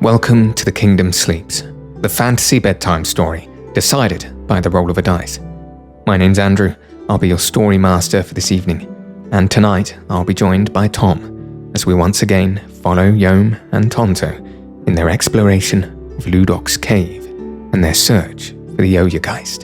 Welcome to the Kingdom Sleeps, the fantasy bedtime story, decided by the roll of a dice. My name's Andrew, I'll be your story master for this evening, and tonight I'll be joined by Tom, as we once again follow Yohm and Tonto in their exploration of Ludock's cave and their search for the Oyageist.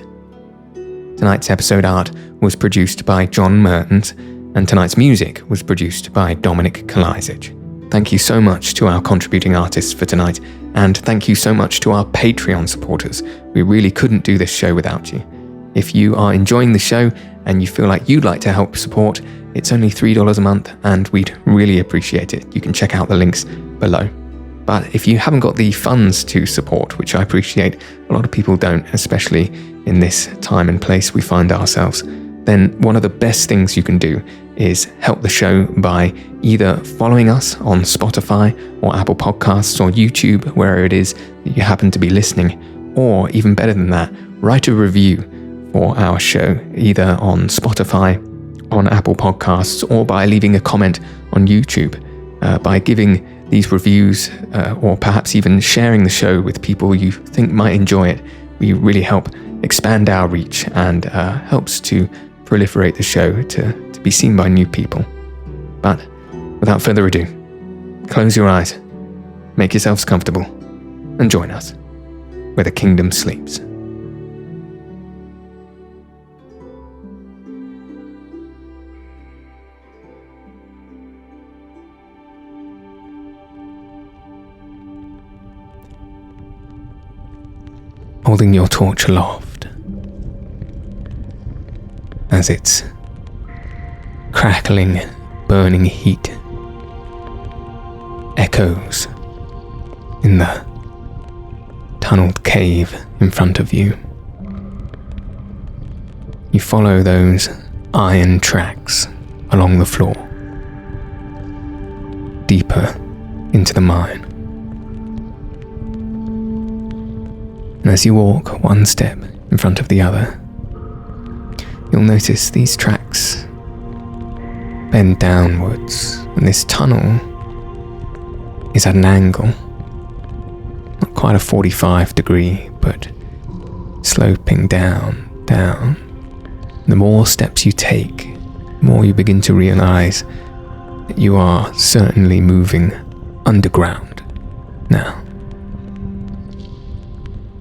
Tonight's episode art was produced by John Mertens, and tonight's music was produced by Dominik Kalajdzic. Thank you so much to our contributing artists for tonight, and thank you so much to our Patreon supporters. We really couldn't do this show without you. If you are enjoying the show and you feel like you'd like to help support, it's only $3 a month and we'd really appreciate it. You can check out the links below. But if you haven't got the funds to support, which I appreciate, a lot of people don't, especially in this time and place we find ourselves, then one of the best things you can do is help the show by either following us on Spotify or Apple Podcasts or YouTube, wherever it is that you happen to be listening, or even better than that, write a review for our show, either on Spotify, on Apple Podcasts, or by leaving a comment on YouTube. By giving these reviews, or perhaps even sharing the show with people you think might enjoy it, we really help expand our reach and helps to proliferate the show to be seen by new people. But without further ado, close your eyes, make yourselves comfortable, and join us where the kingdom sleeps. Holding your torch aloft as its crackling, burning heat echoes in the tunneled cave in front of you. You follow those iron tracks along the floor, deeper into the mine. And as you walk one step in front of the other, you'll notice these tracks bend downwards, and this tunnel is at an angle, not quite a 45-degree, but sloping down. The more steps you take, the more you begin to realize that you are certainly moving underground now.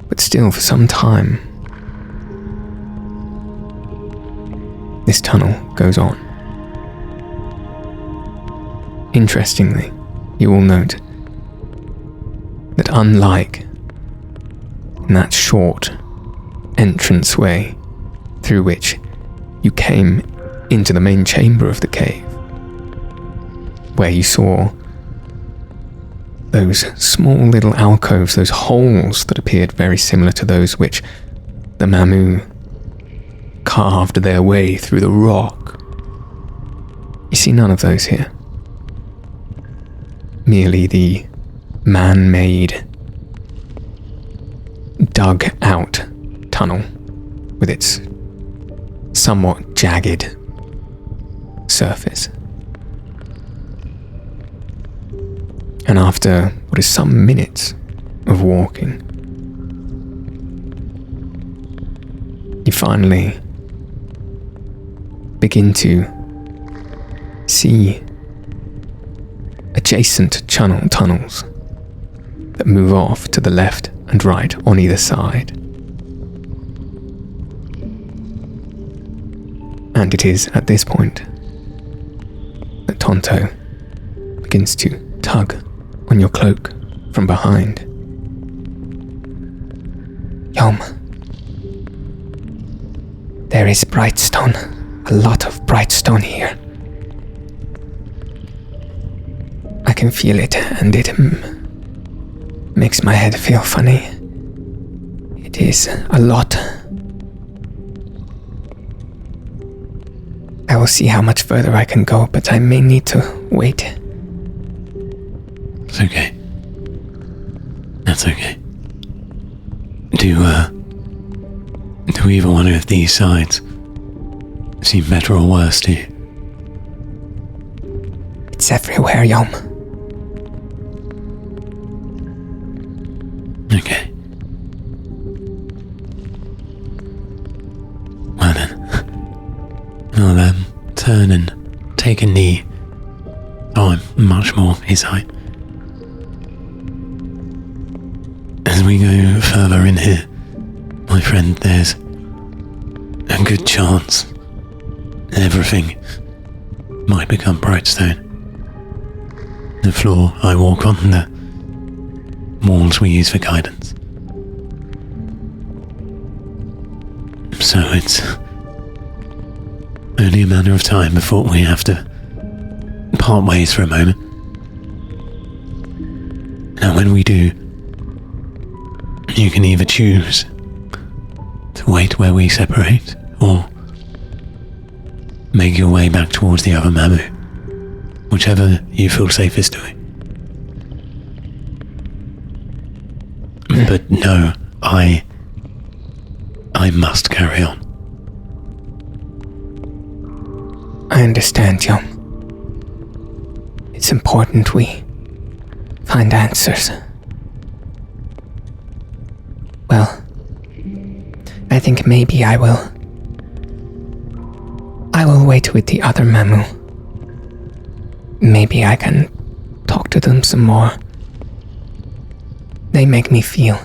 But still, for some time, this tunnel goes on. Interestingly, you will note that unlike in that short entranceway through which you came into the main chamber of the cave, where you saw those small little alcoves, those holes that appeared very similar to those which the Mamu carved their way through the rock. You see none of those here. Merely the man-made, dug-out tunnel with its somewhat jagged surface. And after what is some minutes of walking, you finally begin to see adjacent tunnels that move off to the left and right on either side. And it is at this point that Tonto begins to tug on your cloak from behind. Yohm, there is brightstone, a lot of brightstone here. I can feel it, and it makes my head feel funny. It is a lot. I will see how much further I can go, but I may need to wait. It's okay. That's okay. Do either one of these sides seem better or worse to you? It's everywhere, Yohm. Okay. Well then, I'll turn and take a knee. Oh, I'm much more his height. As we go further in here, my friend, there's a good chance everything might become bright stone. The floor I walk on, the walls we use for guidance. So it's only a matter of time before we have to part ways for a moment. Now when we do, you can either choose to wait where we separate, or make your way back towards the other Mamu, whichever you feel safest doing. But no, I must carry on. I understand, Yohm. It's important we find answers. Well, I think maybe I will wait with the other Mamu. Maybe I can talk to them some more. They make me feel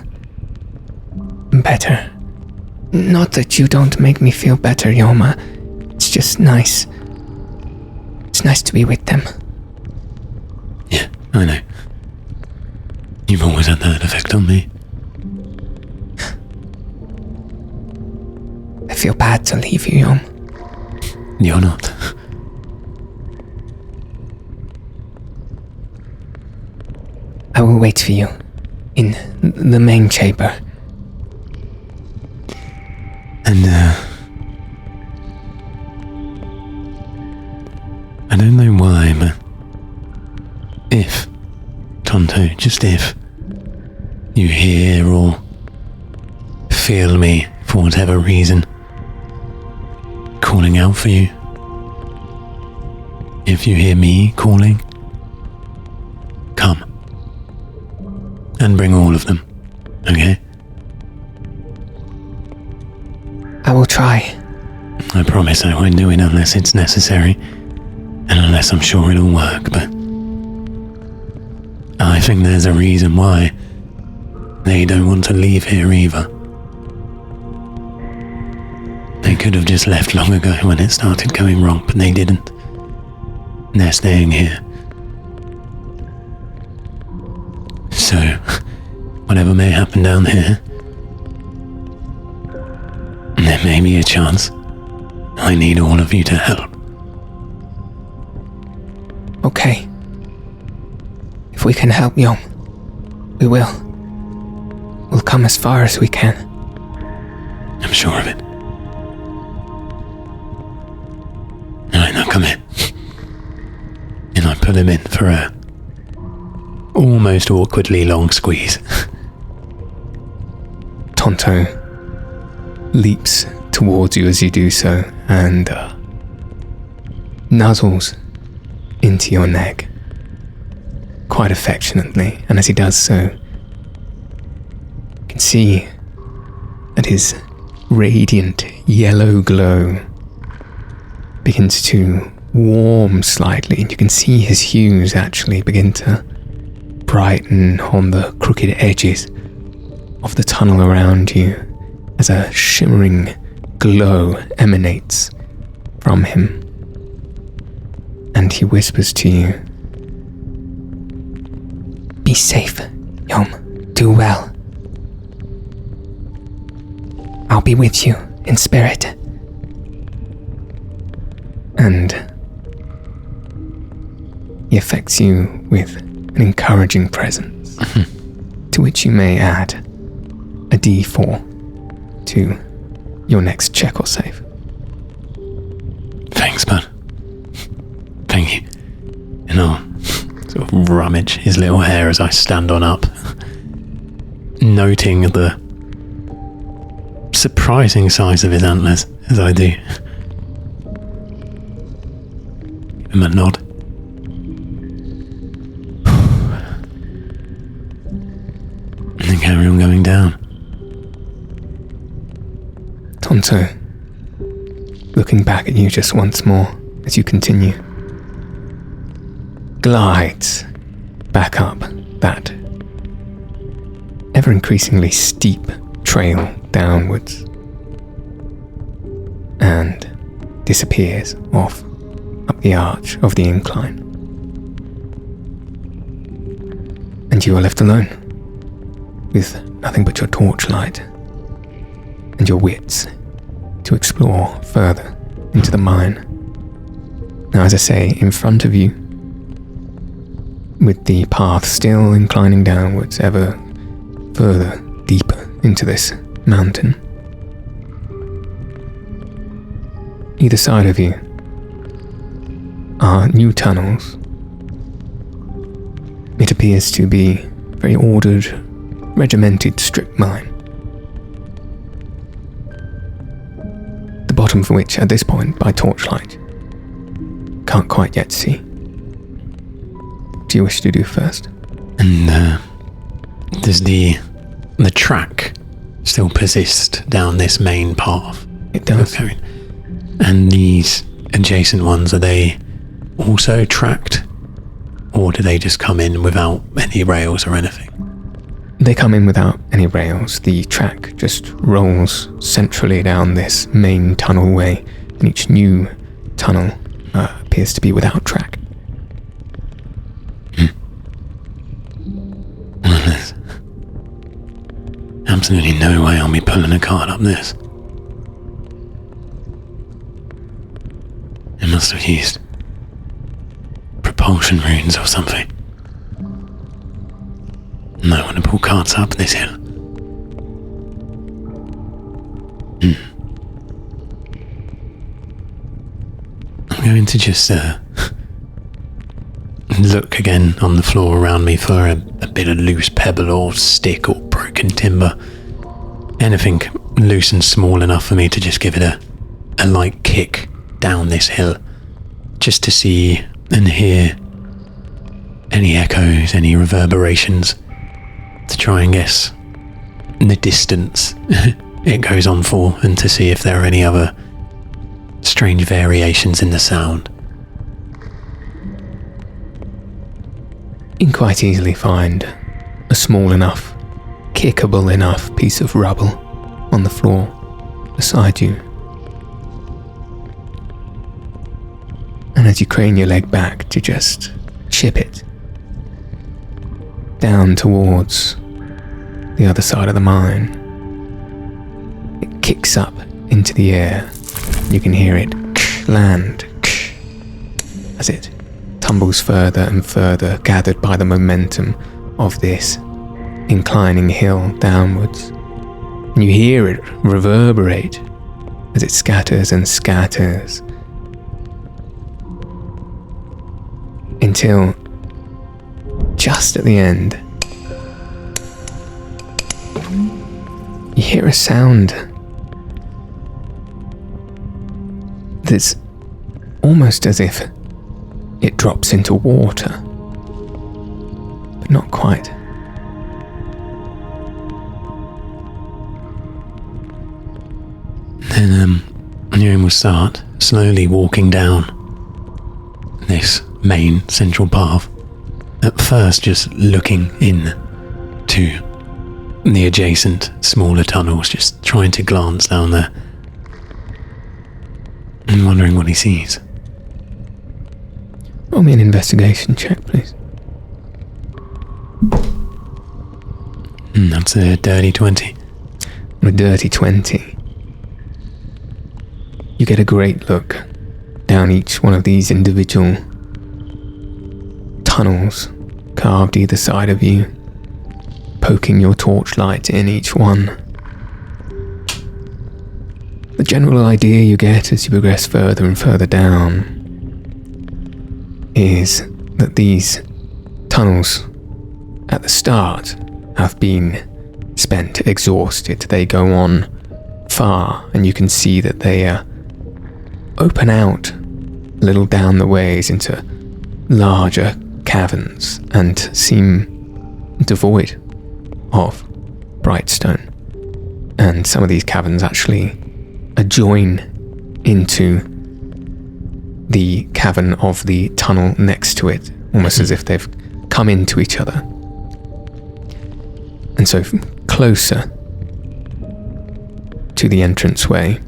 better. Not that you don't make me feel better, Yoma. It's just nice. It's nice to be with them. Yeah, I know. You've always had that effect on me. I feel bad to leave you, Yohm. You're not. I will wait for you in the main chamber. And, I don't know why, but if, Tonto, just if, you hear or feel me for whatever reason, calling out for you, if you hear me calling, come. And bring all of them, okay? I will try. I promise I won't do it unless it's necessary, and unless I'm sure it'll work, but I think there's a reason why they don't want to leave here either. They could have just left long ago when it started going wrong, but they didn't. They're staying here. So, whatever may happen down here, there may be a chance I need all of you to help. Okay. If we can help Yohm, we will. We'll come as far as we can. I'm sure of it. Alright, now come in. And I put him in for a almost awkwardly long squeeze. Tonto leaps towards you as you do so and nuzzles into your neck quite affectionately, and as he does so, you can see that his radiant yellow glow begins to warm slightly, and you can see his hues actually begin to brighten on the crooked edges of the tunnel around you as a shimmering glow emanates from him. And he whispers to you, "Be safe, Yohm. Do well. I'll be with you in spirit." And he affects you with an encouraging presence, to which you may add a D4 to your next check or save. Thanks, bud. Thank you. And I'll sort of rummage his little hair as I stand on up, noting the surprising size of his antlers as I do. Give him a nod. and carry on going down. Tonto, looking back at you just once more as you continue, glides back up that ever-increasingly steep trail downwards and disappears off up the arch of the incline. And you are left alone, with nothing but your torchlight and your wits to explore further into the mine. Now, as I say, in front of you, with the path still inclining downwards ever further deeper into this mountain, either side of you are new tunnels. It appears to be a very ordered, regimented strip mine, the bottom of which, at this point, by torchlight, can't quite yet see. What do you wish to do first? And does the track still persist down this main path? It does. Okay. And these adjacent ones, are they also tracked? Or do they just come in without any rails or anything? They come in without any rails. The track just rolls centrally down this main tunnelway, and each new tunnel appears to be without track. Well, there's absolutely no way I'll be pulling a cart up this. It must have used propulsion runes or something. No one to pull carts up this hill. I'm going to just look again on the floor around me for a bit of loose pebble or stick or broken timber. Anything loose and small enough for me to just give it a light kick down this hill, just to see and hear any echoes, any reverberations, to try and guess the distance it goes on for, and to see if there are any other strange variations in the sound. You can quite easily find a small enough, kickable enough piece of rubble on the floor beside you. And as you crane your leg back to just chip it down towards the other side of the mine, it kicks up into the air. You can hear it land as it tumbles further and further, gathered by the momentum of this inclining hill downwards. And you hear it reverberate as it scatters and scatters, until just at the end, you hear a sound that's almost as if it drops into water, but not quite. Then Yohm will start slowly walking down this main central path. At first just looking in to the adjacent smaller tunnels, just trying to glance down there and wondering what he sees. Roll me an investigation check, please. That's a dirty 20. On a dirty 20, you get a great look down each one of these individual tunnels carved either side of you, poking your torchlight in each one. The general idea you get as you progress further and further down is that these tunnels at the start have been spent, exhausted. They go on far, and you can see that they open out a little down the ways into larger caverns and seem devoid of bright stone. And some of these caverns actually adjoin into the cavern of the tunnel next to it, almost as if they've come into each other. And so closer to the entranceway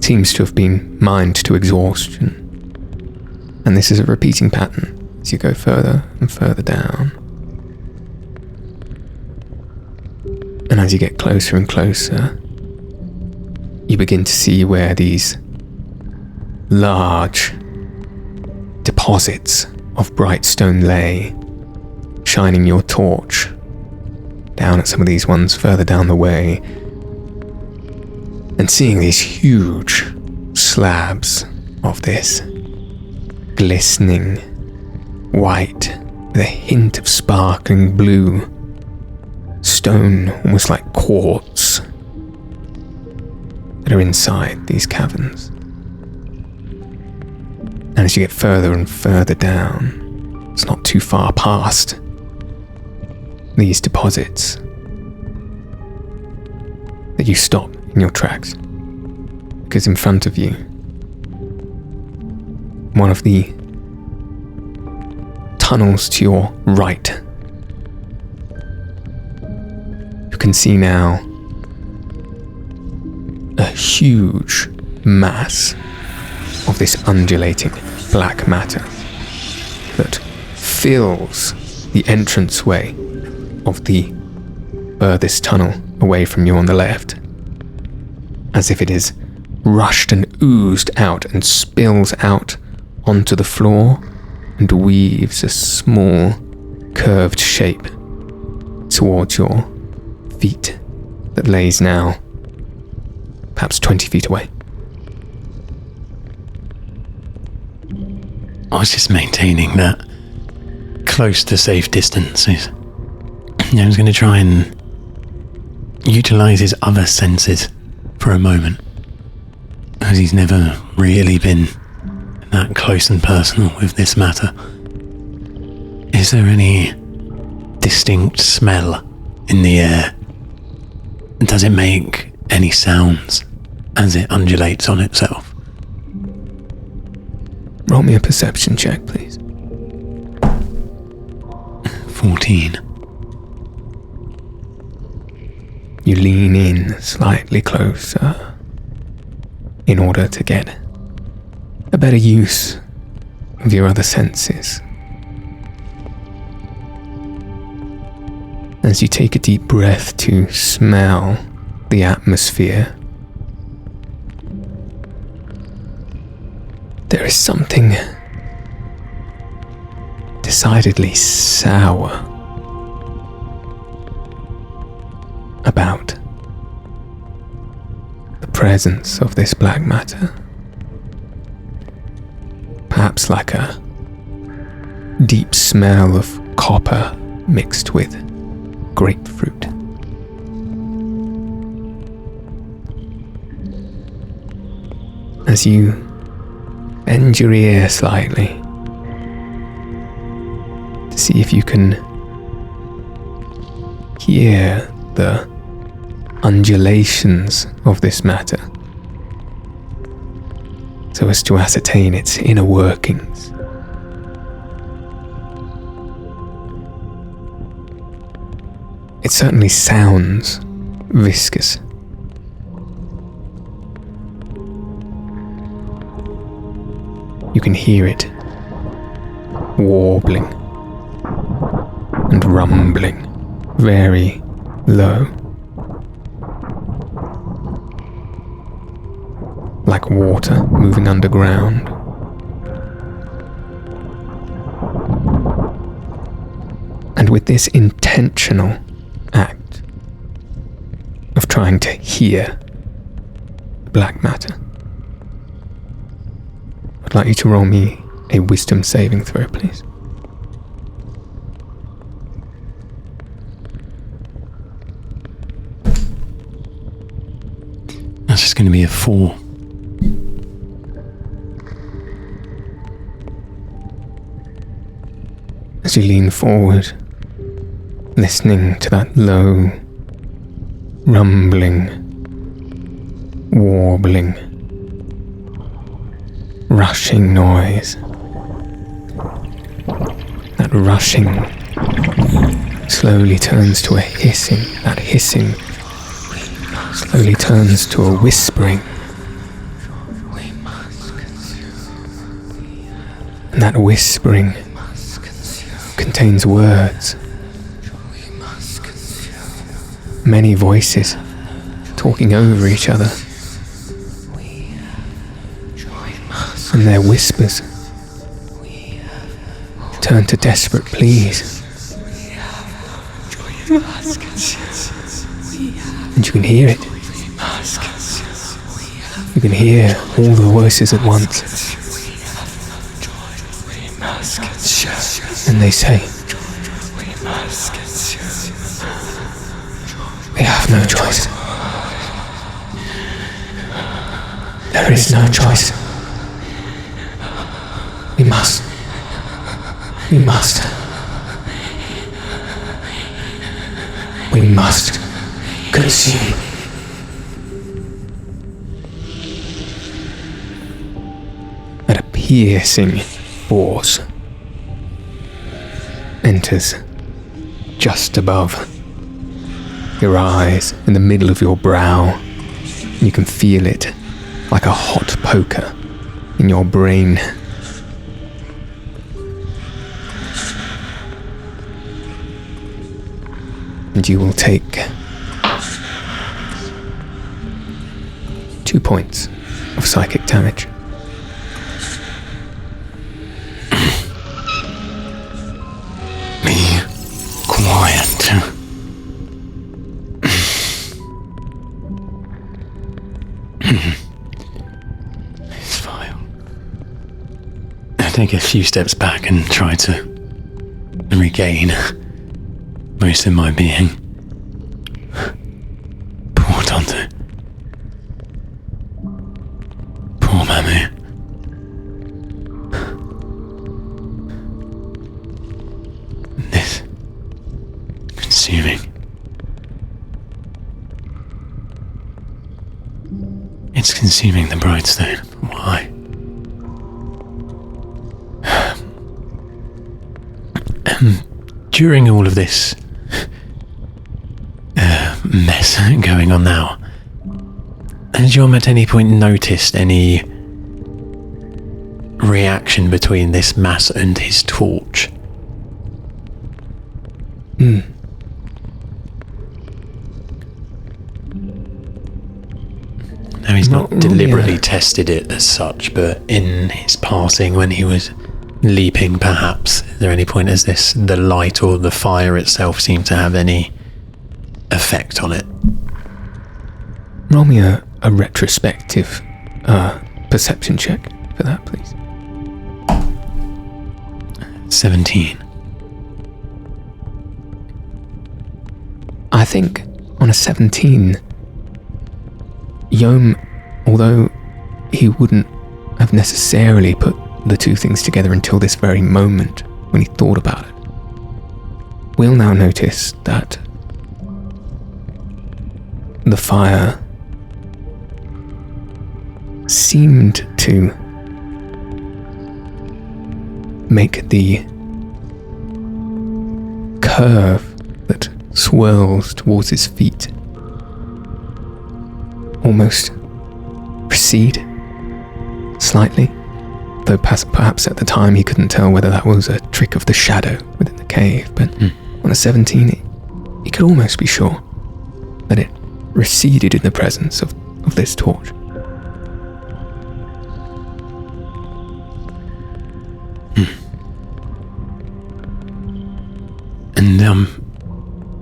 seems to have been mined to exhaustion. And this is a repeating pattern as you go further and further down. And as you get closer and closer, you begin to see where these large deposits of bright stone lay, shining your torch down at some of these ones further down the way, and seeing these huge slabs of this glistening white with a hint of sparkling blue stone, almost like quartz, that are inside these caverns. And as you get further and further down, it's not too far past these deposits that you stop in your tracks, because in front of you, one of the tunnels to your right, you can see now a huge mass of this undulating black matter that fills the entranceway of the furthest tunnel away from you on the left, as if it is rushed and oozed out and spills out onto the floor and weaves a small curved shape towards your feet that lays now perhaps 20 feet away. I was just maintaining that close to safe distances. I was going to try and utilize his other senses for a moment, as he's never really been that close and personal with this matter. Is there any distinct smell in the air? Does it make any sounds as it undulates on itself? Roll me a perception check, please. 14. You lean in slightly closer in order to get a better use of your other senses. As you take a deep breath to smell the atmosphere, there is something decidedly sour about the presence of this black matter. Perhaps like a deep smell of copper mixed with grapefruit. As you bend your ear slightly to see if you can hear the undulations of this matter, so as to ascertain its inner workings. It certainly sounds viscous. You can hear it warbling and rumbling very low, like water moving underground. And with this intentional act of trying to hear the black matter, I'd like you to roll me a wisdom saving throw, please. That's just going to be a 4. As you lean forward, listening to that low, rumbling, warbling, rushing noise. That rushing slowly turns to a hissing. That hissing slowly turns to a whispering. And that whispering contains words. Many voices talking over each other. And their whispers turn to desperate pleas. And you can hear it. You can hear all the voices at once. And they say, we have no choice. There is no choice. We must. We must. We must consume. At a piercing force enters just above your eyes, in the middle of your brow. You can feel it like a hot poker in your brain. And you will take 2 points of psychic damage. Be quiet. It's vile. I take a few steps back and try to regain most of my being. Poor Tonto. Poor Mamu. This consuming. It's consuming the Brightstone. Why? During all of this mess going on now, has Yohm at any point noticed any reaction between this mass and his torch? Now he's not Not deliberately really. tested it as such, but in his passing when he was leaping perhaps, is there any point as the light or the fire itself seem to have any effect on it? Roll me a retrospective perception check for that, please. 17. I think on a 17, Yohm, although he wouldn't have necessarily put the two things together until this very moment when he thought about it, will now notice that the fire seemed to make the curve that swirls towards his feet almost recede slightly, though perhaps at the time he couldn't tell whether that was a trick of the shadow within the cave, but on a 17 he could almost be sure that it receded in the presence of this torch.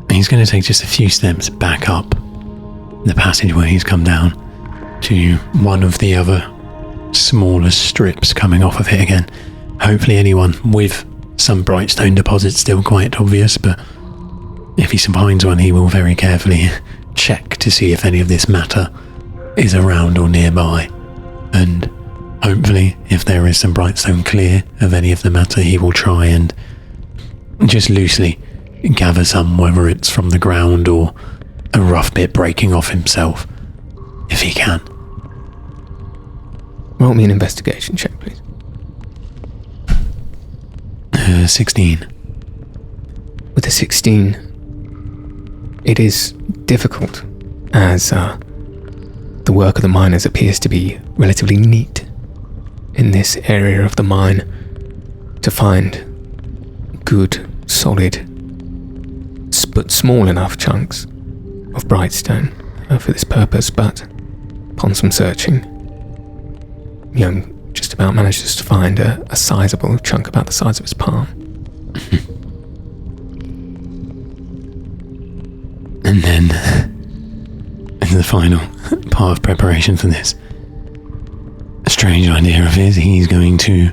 And he's going to take just a few steps back up the passageway he's come down to one of the other smaller strips coming off of it again. Hopefully anyone with some Brightstone deposits still quite obvious, but if he finds one he will very carefully check to see if any of this matter is around or nearby, and hopefully if there is some Brightstone clear of any of the matter he will try and just loosely gather some, whether it's from the ground or a rough bit breaking off himself, if he can. Roll me an investigation check, please. 16. With a 16, it is difficult, as the work of the miners appears to be relatively neat in this area of the mine, to find good, solid, but small enough chunks of brightstone for this purpose. But upon some searching, Yohm just about manages to find a sizable chunk about the size of his palm. And then, in the final part of preparation for this, a strange idea of his, he's going to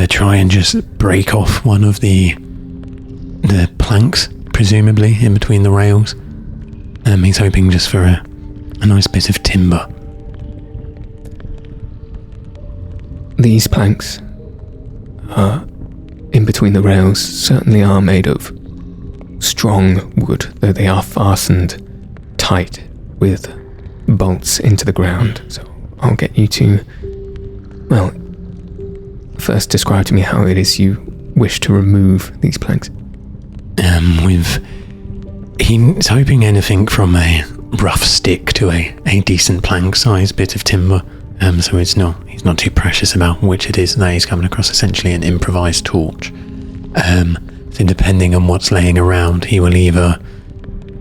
try and just break off one of the planks, presumably, in between the rails. He's hoping just for a nice bit of timber. These planks, in between the rails, certainly are made of strong wood, though they are fastened tight with bolts into the ground. So I'll get you to, well, first describe to me how it is you wish to remove these planks. He's hoping anything from a rough stick to a decent plank-sized bit of timber. So he's not too precious about which it is that he's coming across. Essentially an improvised torch. So depending on what's laying around, he will either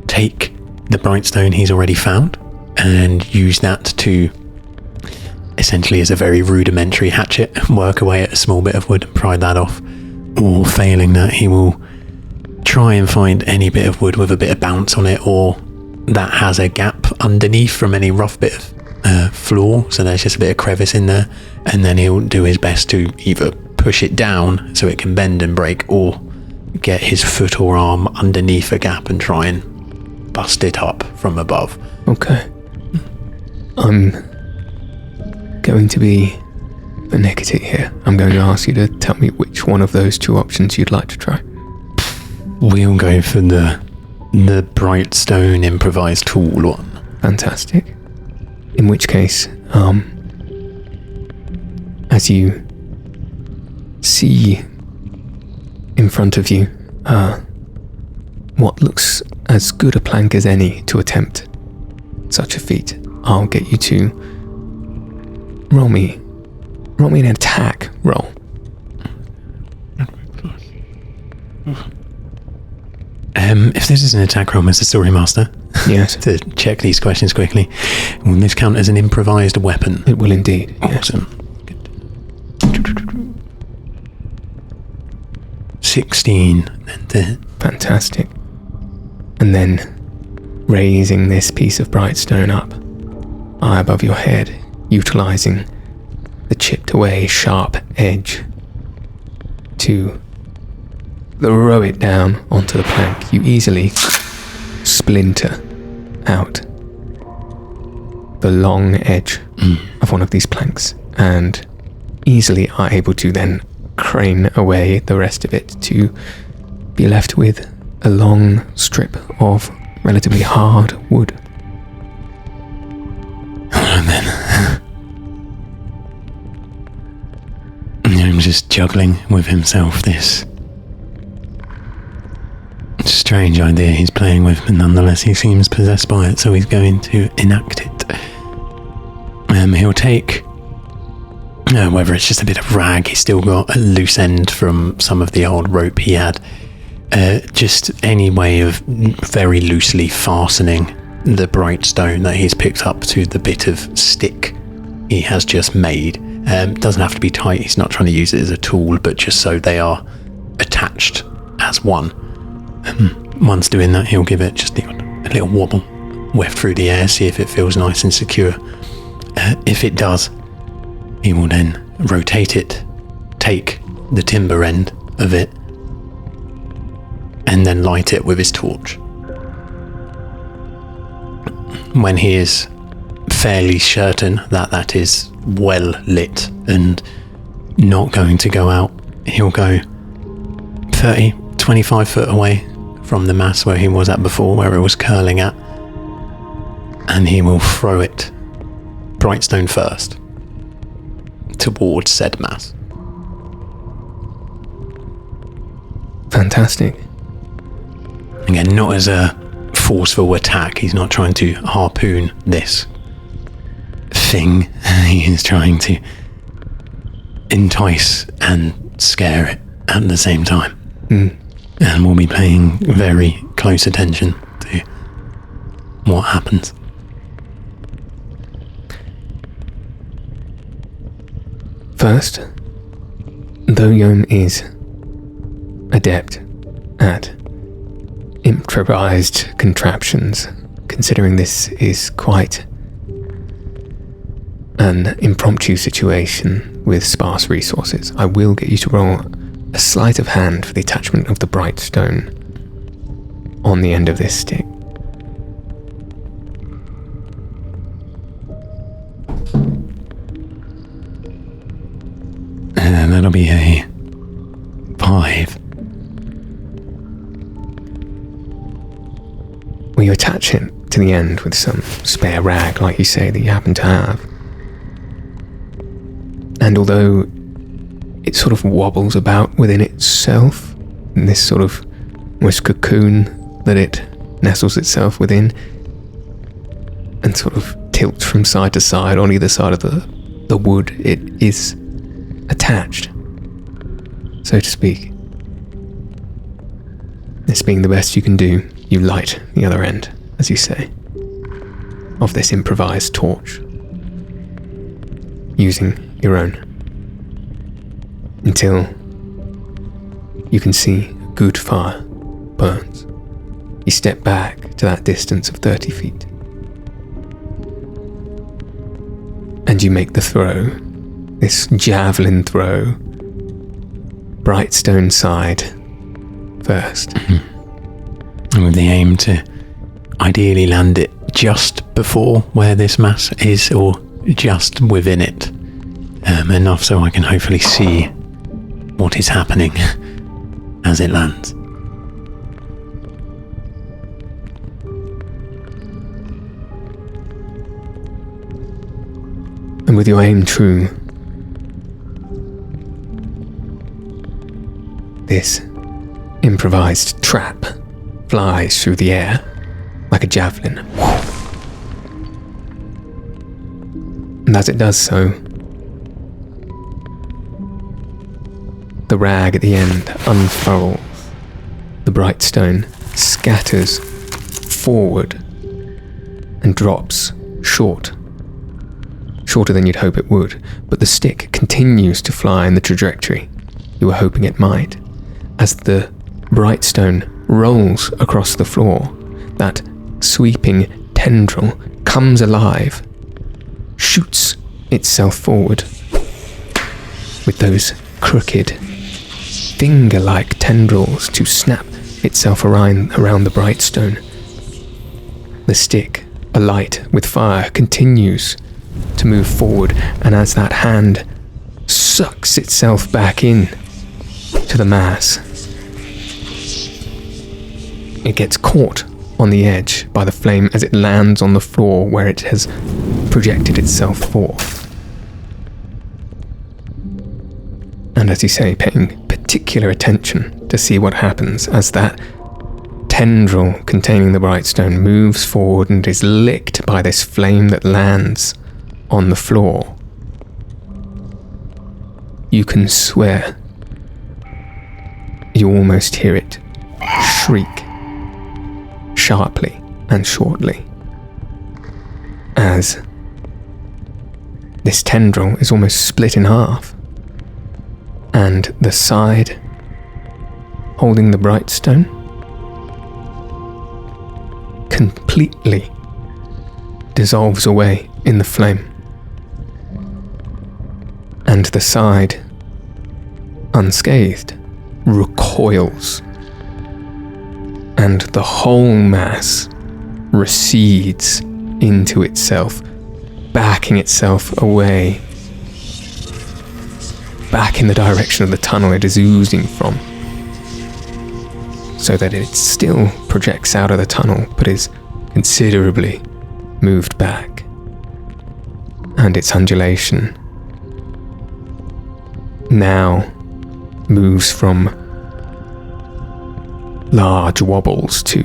take the brightstone he's already found and use that to, essentially as a very rudimentary hatchet, work away at a small bit of wood and pry that off, or failing that, he will try and find any bit of wood with a bit of bounce on it, or that has a gap underneath from any rough bit of floor, so there's just a bit of crevice in there, and then he'll do his best to either push it down so it can bend and break, or get his foot or arm underneath a gap and try and bust it up from above. Okay. I'm going to be pernickety here. I'm going to ask you to tell me which one of those two options you'd like to try. We'll go for the brightstone improvised tool one. Fantastic. In which case, as you see in front of you, what looks as good a plank as any to attempt such a feat, I'll get you to roll me an attack roll. If this is an attack roll, Mr. Story Master, yes, to check these questions quickly, will this count as an improvised weapon? It will indeed. Awesome. Yes. Good. 16. Fantastic. And then raising this piece of brightstone up high above your head, utilizing the chipped away sharp edge to throw it down onto the plank. You easily splinter out the long edge of one of these planks and easily are able to then crane away the rest of it to be left with a long strip of relatively hard wood. And then I'm just juggling with himself this strange idea he's playing with, but nonetheless he seems possessed by it, so he's going to enact it. He'll take, whether it's just a bit of rag, he's still got a loose end from some of the old rope he had, just any way of very loosely fastening the bright stone that he's picked up to the bit of stick he has just made. Doesn't have to be tight, he's not trying to use it as a tool, but just so they are attached as one. Once doing that, he'll give it just a little wobble, weft through the air, see if it feels nice and secure. If it does, he will then rotate it, take the timber end of it, and then light it with his torch. When he is fairly certain that that is well lit and not going to go out, he'll go 30, 25 foot away from the mass where he was at before, where it was curling at, and he will throw it, Brightstone first, towards said mass. Fantastic. Again, not as a forceful attack. He's not trying to harpoon this thing. He is trying to entice and scare it at the same time. And we'll be paying very close attention to what happens. First, though Yohm is adept at improvised contraptions, considering this is quite an impromptu situation with sparse resources, I will get you to roll a sleight of hand for the attachment of the bright stone on the end of this stick. And that'll be a 5. Well, you attach it to the end with some spare rag, like you say, that you happen to have. And although it sort of wobbles about within itself, in this sort of almost cocoon that it nestles itself within, and sort of tilts from side to side on either side of the wood, it is attached, so to speak. This being the best you can do, you light the other end, as you say, of this improvised torch, using your own, until you can see a good fire burns. You step back to that distance of 30 feet, and you make the throw, this javelin throw, Brightstone side first. And with the aim to ideally land it just before where this mass is, or just within it, enough so I can hopefully see what is happening as it lands. And with your aim true, this improvised trap flies through the air like a javelin. And as it does so, the rag at the end unfurls. The bright stone scatters forward and drops shorter than you'd hope it would, but the stick continues to fly in the trajectory you were hoping it might. As the bright stone rolls across the floor, that sweeping tendril comes alive, shoots itself forward with those crooked finger-like tendrils to snap itself around the bright stone. The stick, alight with fire, continues to move forward, and as that hand sucks itself back in to the mass, it gets caught on the edge by the flame as it lands on the floor where it has projected itself forth. And as you say, paying particular attention to see what happens as that tendril containing the bright stone moves forward and is licked by this flame that lands on the floor. You can swear you almost hear it shriek sharply and shortly as this tendril is almost split in half, and the side holding the bright stone completely dissolves away in the flame, and the side, unscathed, recoils, and the whole mass recedes into itself, backing itself away, back in the direction of the tunnel it is oozing from. so that it still projects out of the tunnel but is considerably moved back. And its undulation now moves from large wobbles to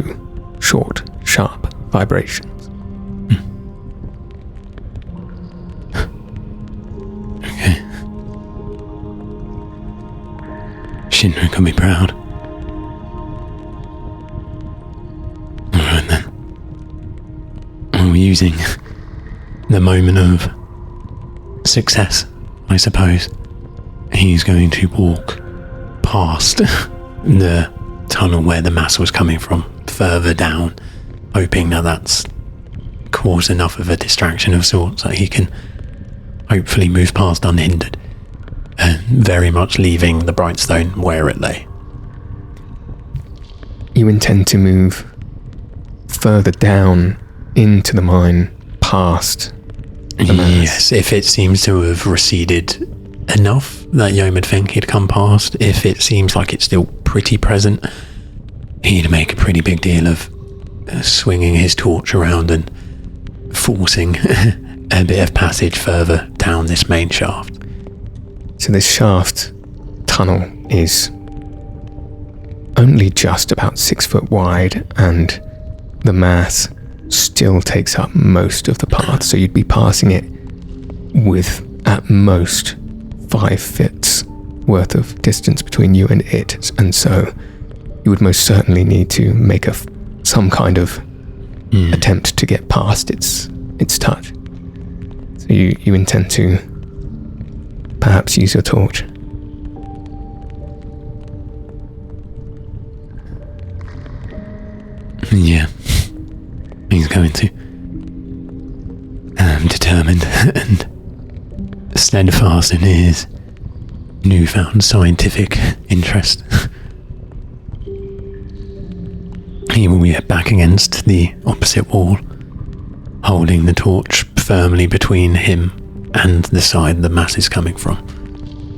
short, sharp vibrations. Okay. Shinra can be proud. Alright then. We're using the moment of success, I suppose. He's going to walk past the tunnel where the mass was coming from, further down, hoping that that's caused enough of a distraction of sorts that he can hopefully move past unhindered, and very much leaving the Brightstone where it lay. You intend to move further down into the mine past the mass? Yes, if it seems to have receded enough that Yohm would think he'd come past. If it seems like it's still pretty present, he'd make a pretty big deal of swinging his torch around and forcing a bit of passage further down this main shaft. So this shaft tunnel is only just about 6 foot wide, and the mass still takes up most of the path, so you'd be passing it with at most 5 feet worth of distance between you and it, and so you would most certainly need to make some kind of attempt to get past its touch. So you intend to perhaps use your torch. Yeah, he's going to. Determined and steadfast in his newfound scientific interest. He will be back against the opposite wall, holding the torch firmly between him and the side the mass is coming from,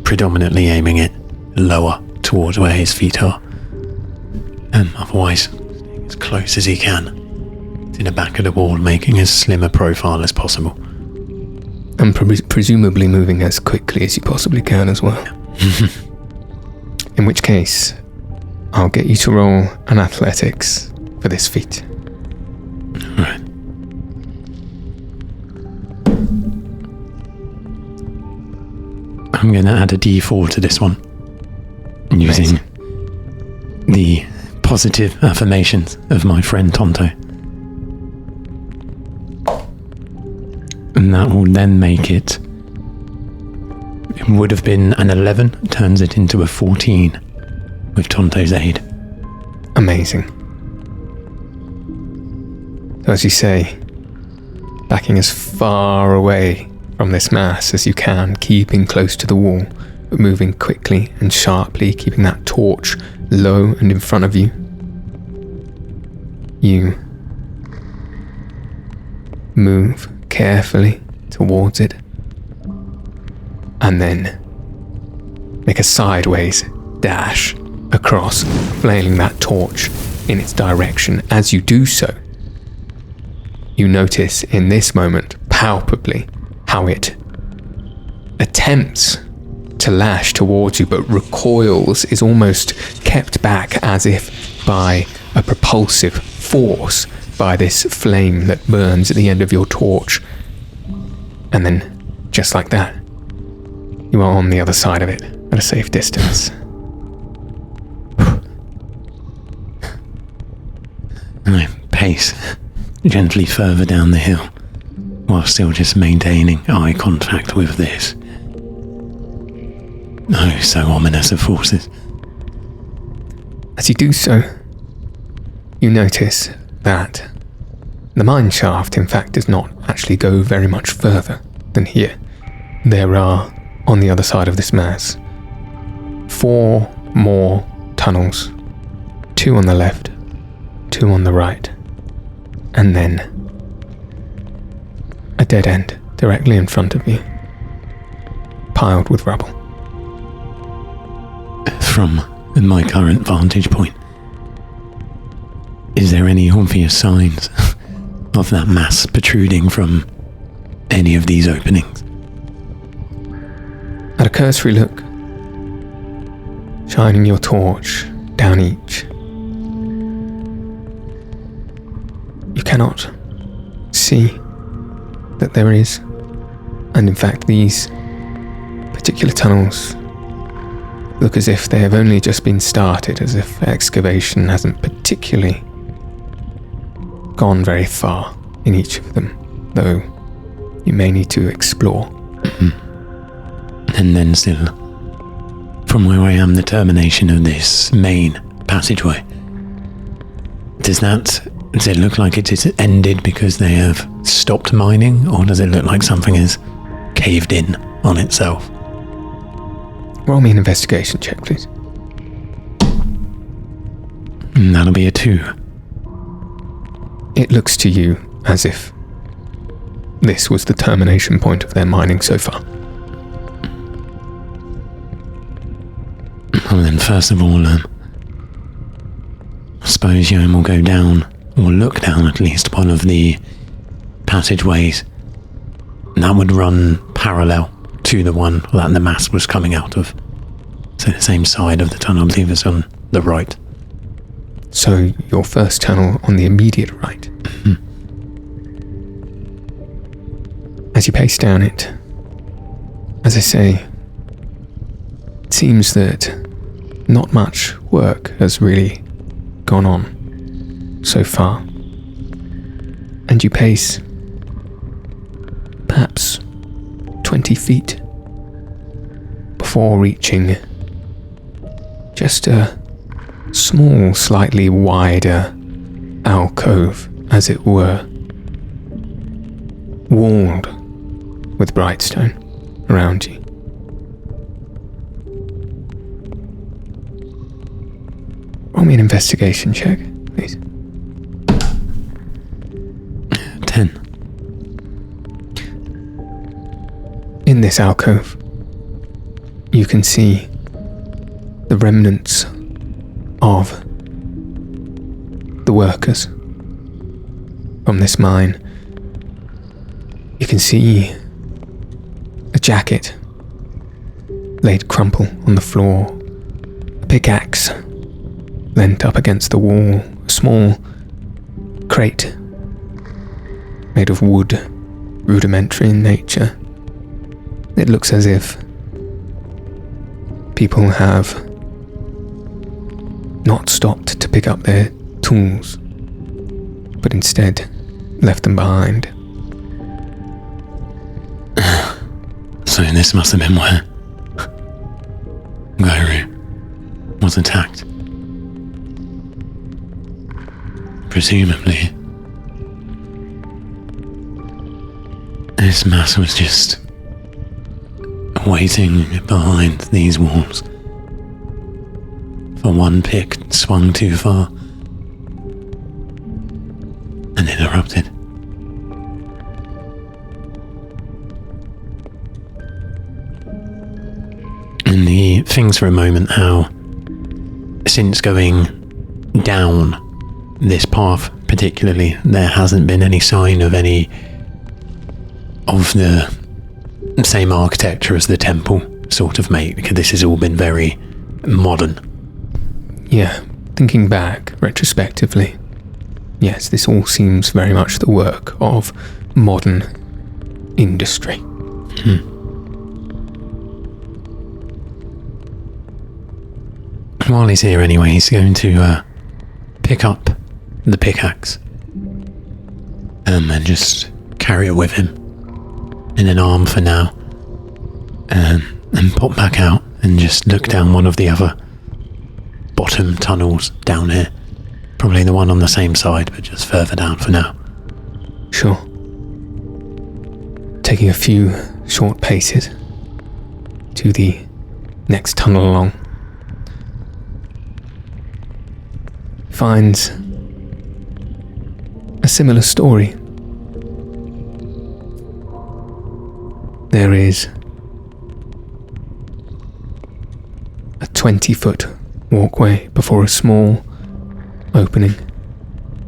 predominantly aiming it lower towards where his feet are, and otherwise as close as he can to the back of the wall, making as slim a profile as possible. And presumably moving as quickly as you possibly can as well. In which case, I'll get you to roll an athletics for this feat. Alright. I'm going to add a D4 to this one, using the positive affirmations of my friend Tonto. And that will then make it would have been an 11, turns it into a 14 with Tonto's aid. Amazing. So as you say, backing as far away from this mass as you can, keeping close to the wall, but moving quickly and sharply, keeping that torch low and in front of you. You move carefully towards it, and then make a sideways dash across, flailing that torch in its direction. As you do so, you notice in this moment palpably how it attempts to lash towards you but recoils, is almost kept back as if by a propulsive force by this flame that burns at the end of your torch. And then, just like that, you are on the other side of it at a safe distance. I pace gently further down the hill, while still just maintaining eye contact with this. Oh, so ominous of forces. As you do so, you notice that the mine shaft, in fact, does not actually go very much further than here. There are, on the other side of this mass, 4 more tunnels, 2 on the left, 2 on the right, and then a dead end directly in front of you, piled with rubble. From my current vantage point, Is there any obvious signs of that mass protruding from any of these openings? At a cursory look, shining your torch down each, you cannot see that there is, and in fact these particular tunnels look as if they have only just been started, as if excavation hasn't particularly gone very far in each of them, though you may need to explore. And then still, from where I am, the termination of this main passageway, does it look like it is ended because they have stopped mining, or does it look like something is caved in on itself? Roll me an investigation check, please. That'll be a 2. It looks to you as if this was the termination point of their mining so far. Well then, first of all, I suppose Yohm will go down, or look down at least, one of the passageways that would run parallel to the one that the mass was coming out of. So the same side of the tunnel, I believe, is on the right. So your first tunnel on the immediate right. Mm-hmm. As you pace down it, as I say, it seems that not much work has really gone on so far. And you pace perhaps 20 feet before reaching just a small, slightly wider alcove, as it were, walled with brightstone around you. Roll me an investigation check, please. 10. In this alcove, you can see the remnants of the workers from this mine. You can see a jacket laid crumple on the floor, a pickaxe leant up against the wall, a small crate made of wood, rudimentary in nature. It looks as if people have not stopped to pick up their tools, but instead left them behind. So this must have been where Gairu was attacked. Presumably, this mass was just waiting behind these walls for one pick swung too far and it erupted. And the things for a moment how, since going down this path particularly, there hasn't been any sign of any of the same architecture as the temple sort of made, because this has all been very modern. Yeah, thinking back retrospectively, yes, this all seems very much the work of modern industry. While he's here anyway, he's going to pick up the pickaxe and just carry it with him in an arm for now, and pop back out and just look down one of the other bottom tunnels down here. Probably the one on the same side, but just further down for now. Sure. Taking a few short paces to the next tunnel along, finds a similar story. There is a 20-foot walkway before a small opening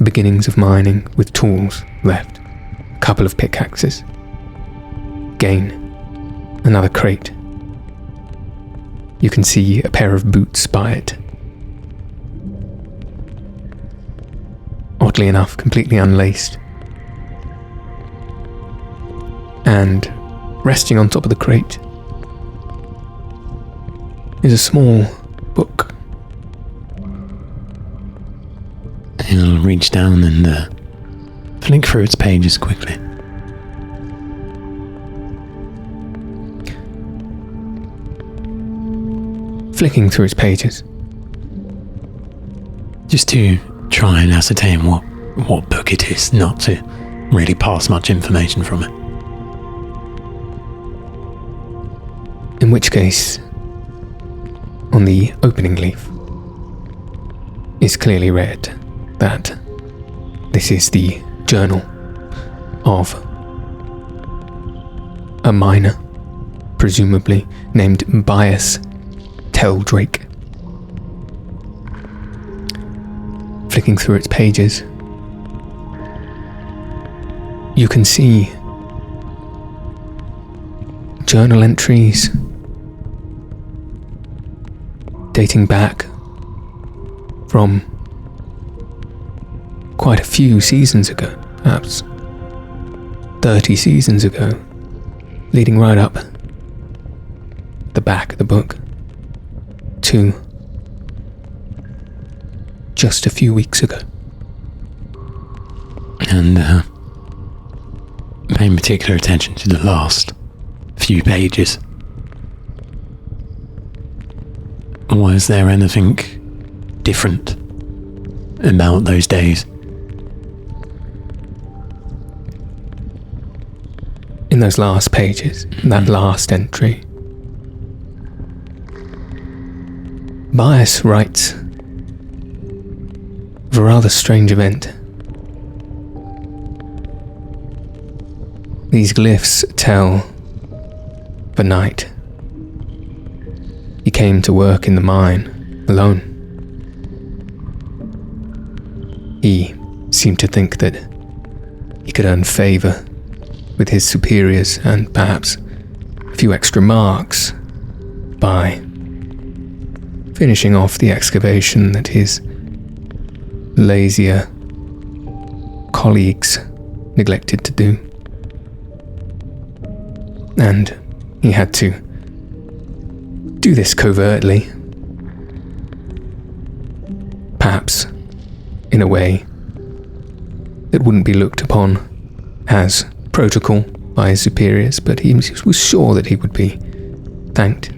beginnings of mining with tools left, a couple of pickaxes. Again, another crate. You can see a pair of boots by it. Oddly enough, completely unlaced. And resting on top of the crate is a small book. He'll reach down and flick through its pages quickly. Flicking through its pages. Just to try and ascertain what book it is, not to really pass much information from it. In which case, on the opening leaf is clearly read that this is the journal of a miner, presumably named Bias Teldrake. Flicking through its pages, you can see journal entries dating back from quite a few seasons ago, perhaps 30 seasons ago, leading right up the back of the book to just a few weeks ago. And paying particular attention to the last few pages. Was there anything different about those days? In those last pages, that last entry, Bias writes of a rather strange event. These glyphs tell the night he came to work in the mine alone. He seemed to think that he could earn favour with his superiors and perhaps a few extra marks by finishing off the excavation that his lazier colleagues neglected to do. And he had to do this covertly, perhaps in a way that wouldn't be looked upon as protocol by his superiors, but he was sure that he would be thanked.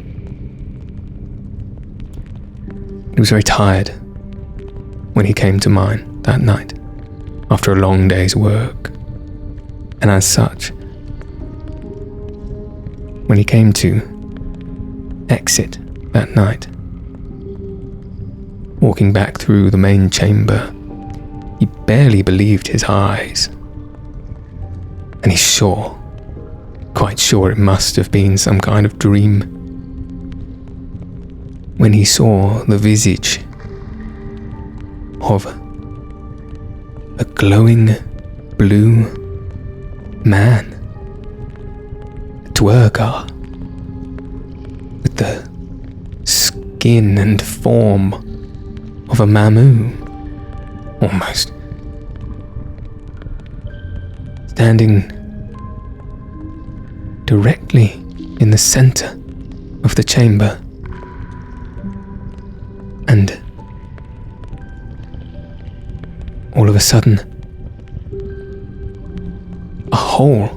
He was very tired when he came to mine that night, after a long day's work, and as such, when he came to exit that night, walking back through the main chamber, he barely believed his eyes. And he's sure, quite sure it must have been some kind of dream, when he saw the visage of a glowing blue man, a Dwergar, with the skin and form of a Mamu, almost, standing directly in the center of the chamber, and all of a sudden a hole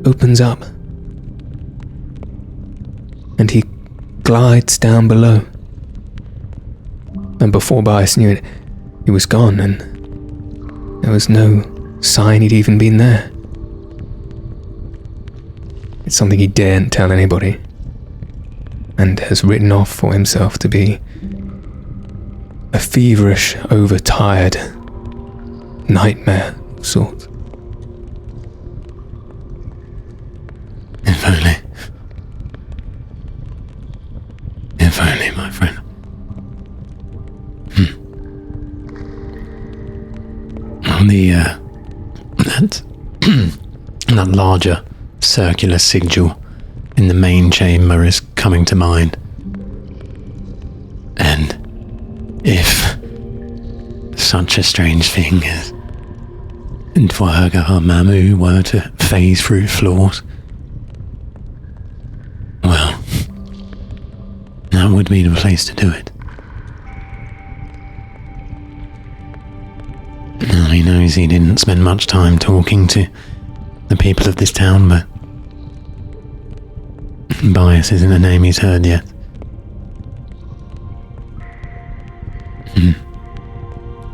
opens up and he glides down below, and before Bias knew it, he was gone and there was no sign he'd even been there. It's something he daren't tell anybody, and has written off for himself to be a feverish, overtired nightmare of sorts. If only. If only, my friend. that larger circular sigil in the main chamber is coming to mind. And if such a strange thing as Dwarga Mamu were to phase through floors, well, that would be the place to do it. Now, he knows he didn't spend much time talking to the people of this town, but Bias isn't a name he's heard yet.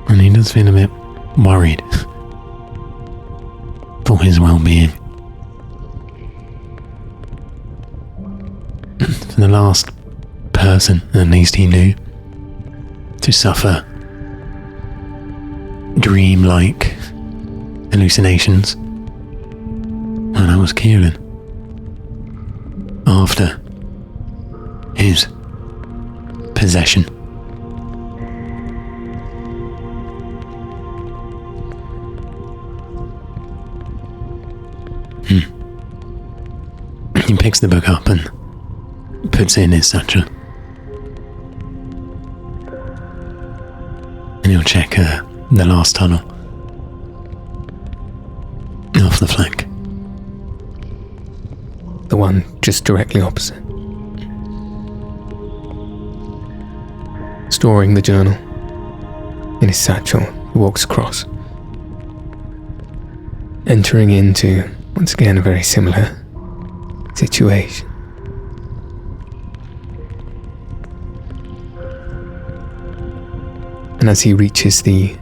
And he does feel a bit worried for his well-being. For the last person, at least he knew, to suffer dream-like hallucinations, well, that was Kieran. After his possession. He picks the book up and puts it in his satchel. And he'll check the last tunnel off the flank. The one just directly opposite. Storing the journal in his satchel, he walks across, entering into, once again, a very similar situation. And as he reaches the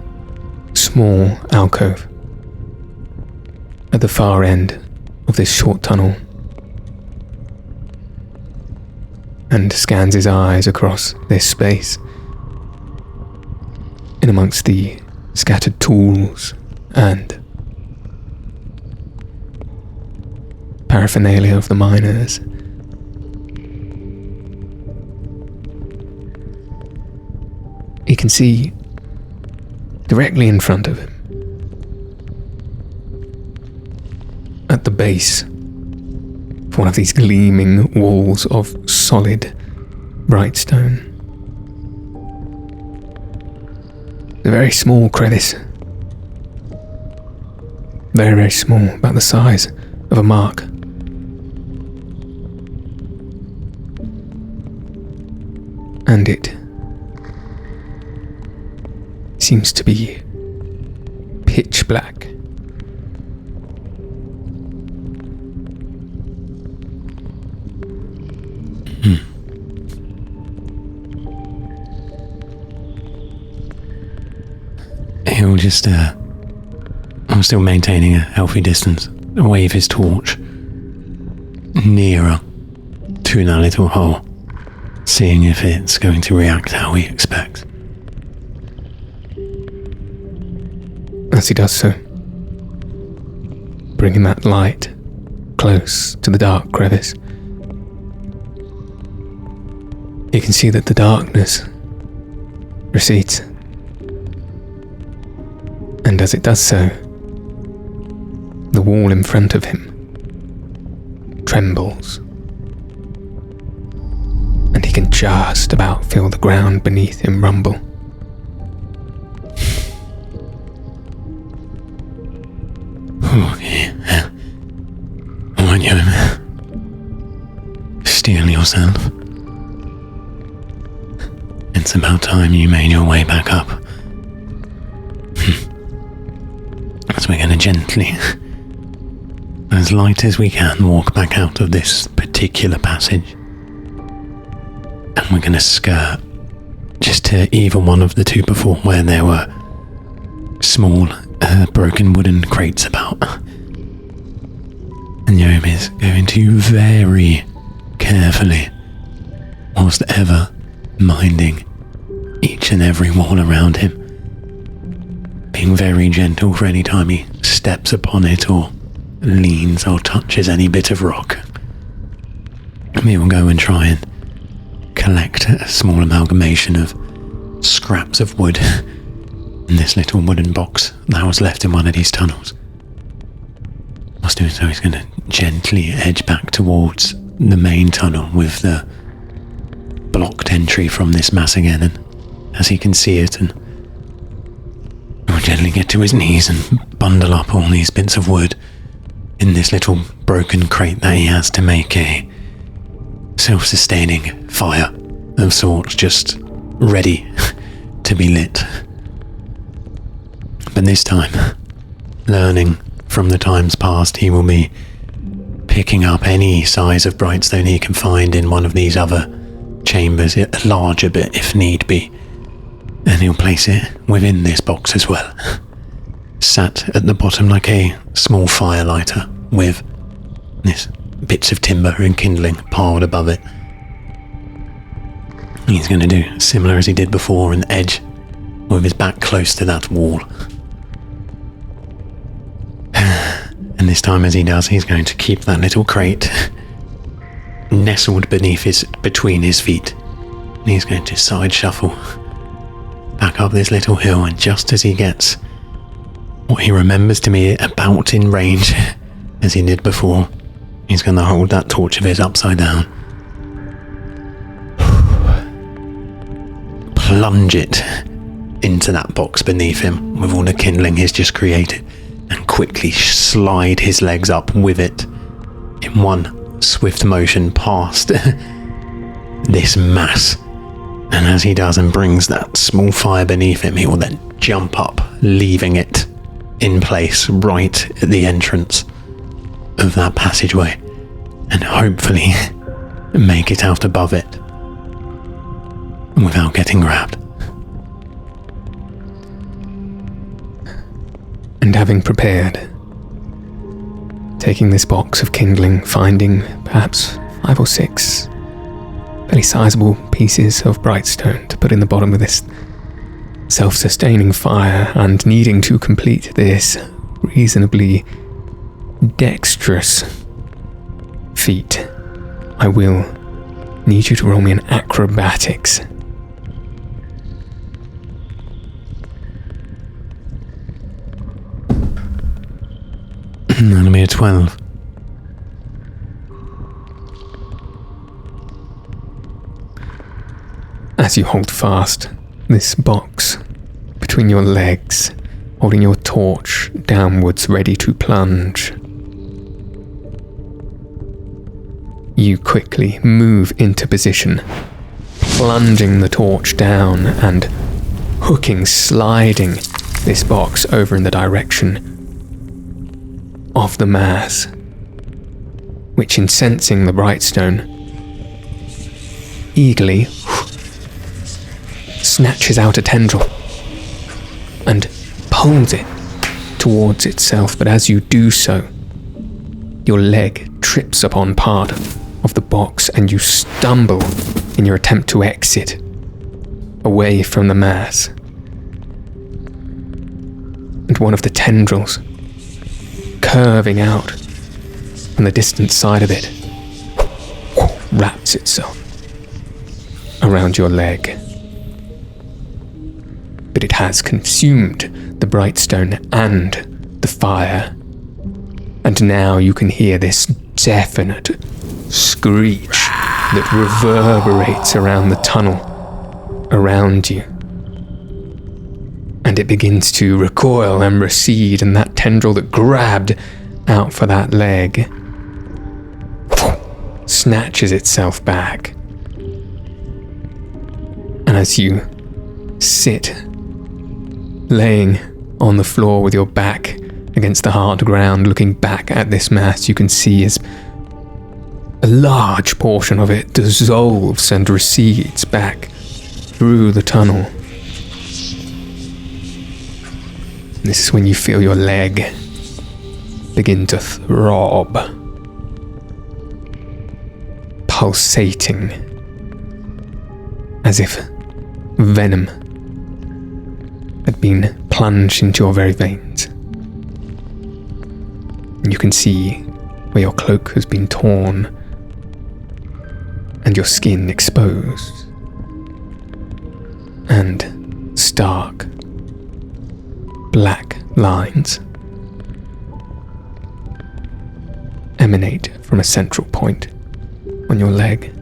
small alcove at the far end of this short tunnel and scans his eyes across this space, in amongst the scattered tools and paraphernalia of the miners, he can see directly in front of him, at the base of one of these gleaming walls of solid bright stone, a very small crevice, very, very small, about the size of a mark. And it seems to be pitch black. He'll just, I'm still maintaining a healthy distance, wave his torch nearer to that little hole, seeing if it's going to react how we expect. As he does so, bringing that light close to the dark crevice, you can see that the darkness recedes. And as it does so, the wall in front of him trembles, and he can just about feel the ground beneath him rumble. Okay. Alright, Yohm. Steel yourself. It's about time you made your way back up. So we're going to gently, as light as we can, walk back out of this particular passage. And we're going to skirt just to either one of the two before, where there were small broken wooden crates about. And Yohm is going to very carefully, whilst ever minding each and every wall around him, being very gentle for any time he steps upon it or leans or touches any bit of rock. We will go and try and collect a small amalgamation of scraps of wood in this little wooden box that was left in one of these tunnels. Whilst doing so, he's going to gently edge back towards the main tunnel with the blocked entry from this mass again, and as he can see it, and he'll gently get to his knees and bundle up all these bits of wood in this little broken crate that he has to make a self-sustaining fire of sorts, just ready to be lit. But this time, learning from the times past, he will be picking up any size of brightstone he can find in one of these other chambers, a larger bit if need be, and he'll place it within this box as well, sat at the bottom like a small firelighter with this bits of timber and kindling piled above it. He's going to do similar as he did before and edge with his back close to that wall. And this time as he does, he's going to keep that little crate nestled between his feet. And he's going to side shuffle back up this little hill, and just as he gets what he remembers to be about in range as he did before, he's going to hold that torch of his upside down, plunge it into that box beneath him with all the kindling he's just created, and quickly slide his legs up with it in one swift motion past this mass. And as he does and brings that small fire beneath him, he will then jump up, leaving it in place right at the entrance of that passageway, and hopefully make it out above it without getting grabbed. And having prepared, taking this box of kindling, finding perhaps 5 or 6 fairly sizable pieces of brightstone to put in the bottom of this self-sustaining fire, and needing to complete this reasonably dexterous feat, I will need you to roll me an acrobatics. That'll be a 12. As you hold fast this box between your legs, holding your torch downwards ready to plunge, you quickly move into position, plunging the torch down and sliding this box over in the direction of the mass, which, in sensing the brightstone, eagerly snatches out a tendril and pulls it towards itself. But as you do so, your leg trips upon part of the box and you stumble in your attempt to exit away from the mass. And one of the tendrils, curving out from the distant side of it, wraps itself around your leg. But it has consumed the brightstone and the fire, and now you can hear this definite screech that reverberates around the tunnel around you. And it begins to recoil and recede, and that tendril that grabbed out for that leg snatches itself back. And as you sit, laying on the floor with your back against the hard ground, looking back at this mass, you can see as a large portion of it dissolves and recedes back through the tunnel. This is when you feel your leg begin to throb, pulsating as if venom had been plunged into your very veins. And you can see where your cloak has been torn and your skin exposed and stark black lines emanate from a central point on your leg.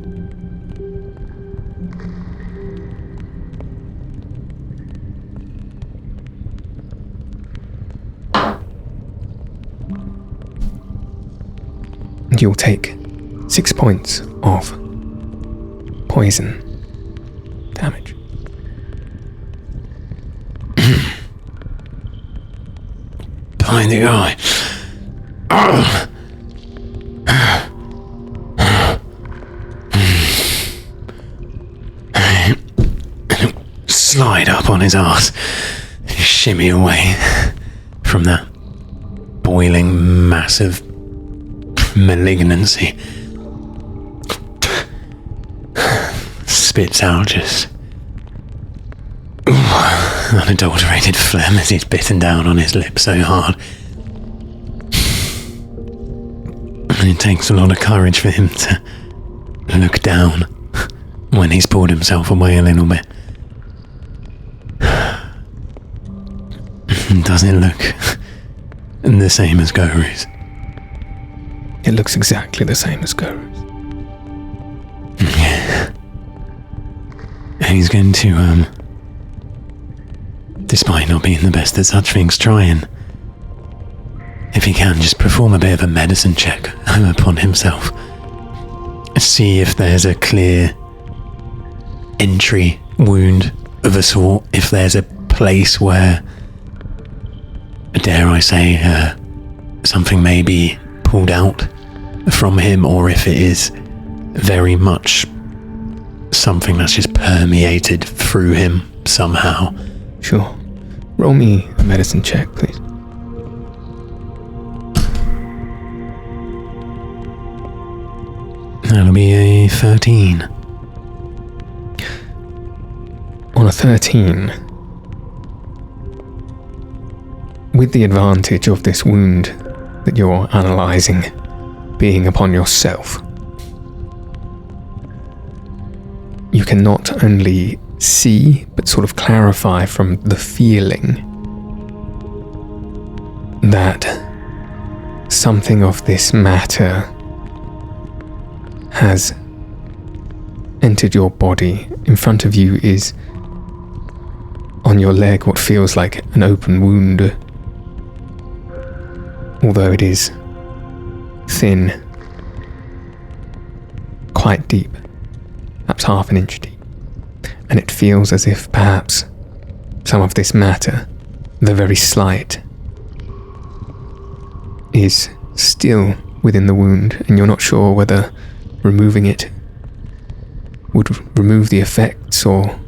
And you'll take 6 points of poison damage. Behind the eye. Slide up on his arse. Shimmy away from that boiling massive malignancy. Spits out just unadulterated phlegm as he's bitten down on his lip so hard. And it takes a lot of courage for him to look down when he's pulled himself away a little bit. Does it look the same as Goru's? It looks exactly the same as Goru's. Yeah. And he's going to, despite not being the best at such things, try and, if he can, just perform a bit of a medicine check upon himself. See if there's a clear entry wound of a sort, if there's a place where, dare I say, something may be pulled out from him, or if it is very much something that's just permeated through him somehow. Sure. Roll me a medicine check, please. That'll be a 13. On a 13, with the advantage of this wound that you're analysing being upon yourself, you can not only see, but sort of clarify from the feeling that something of this matter has entered your body. In front of you is, on your leg, what feels like an open wound, although it is thin, quite deep, perhaps half an inch deep, and it feels as if perhaps some of this matter, the very slight, is still within the wound, and you're not sure whether removing it would remove the effects or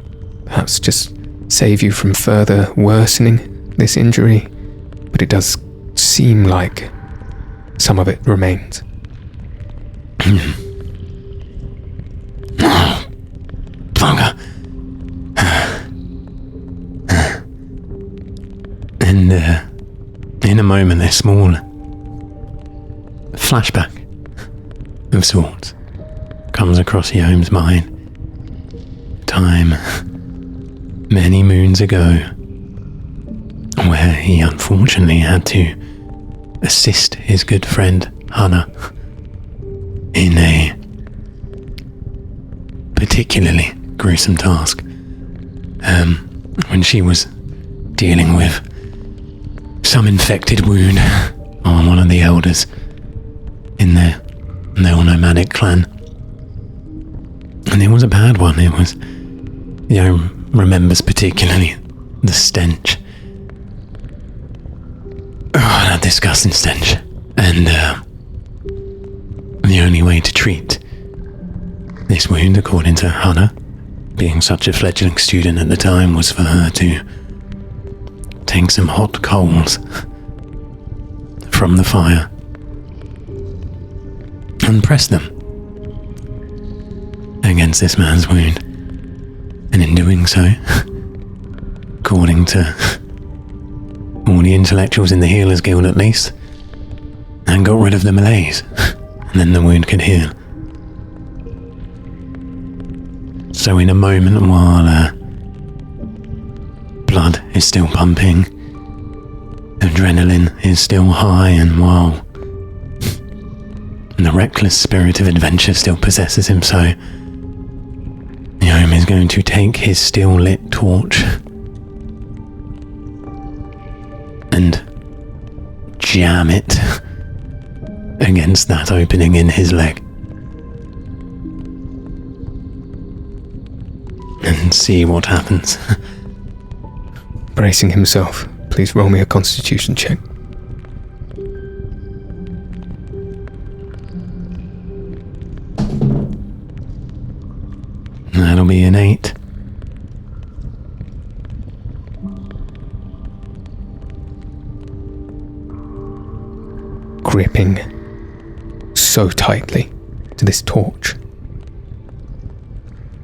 perhaps just save you from further worsening this injury, but it does seem like some of it remains. Bugger. And in a moment, a small flashback of sorts comes across Yohm's mind. Time many moons ago, where he unfortunately had to assist his good friend Hannah in a particularly gruesome task, when she was dealing with some infected wound on one of the elders in their nomadic clan. And it was a bad one. It was, remembers particularly the stench. Oh, that disgusting stench. And the only way to treat this wound, according to Hannah, being such a fledgling student at the time, was for her to take some hot coals from the fire and press them against this man's wound. And in doing so, according to all the intellectuals in the Healers Guild at least, and got rid of the malaise, and then the wound could heal. So in a moment while blood is still pumping, Adrenaline is still high, and while the reckless spirit of adventure still possesses him, so Yohm is going to take his still lit torch and jam it against that opening in his leg and see what happens. Bracing himself, please roll me a constitution check. That'll be an 8. Gripping so tightly to this torch,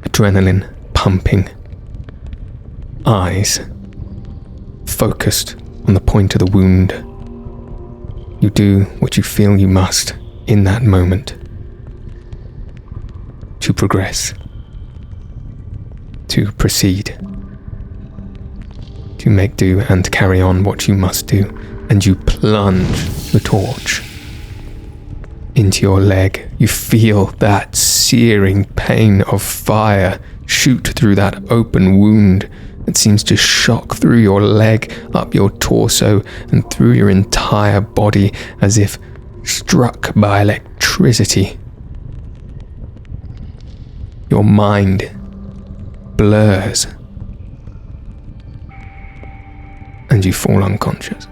adrenaline pumping, eyes focused on the point of the wound. You do what you feel you must in that moment to progress, to proceed, to make do and carry on what you must do, and you plunge the torch into your leg. You feel that searing pain of fire shoot through that open wound that seems to shock through your leg, up your torso, and through your entire body as if struck by electricity. Your mind blurs, and you fall unconscious.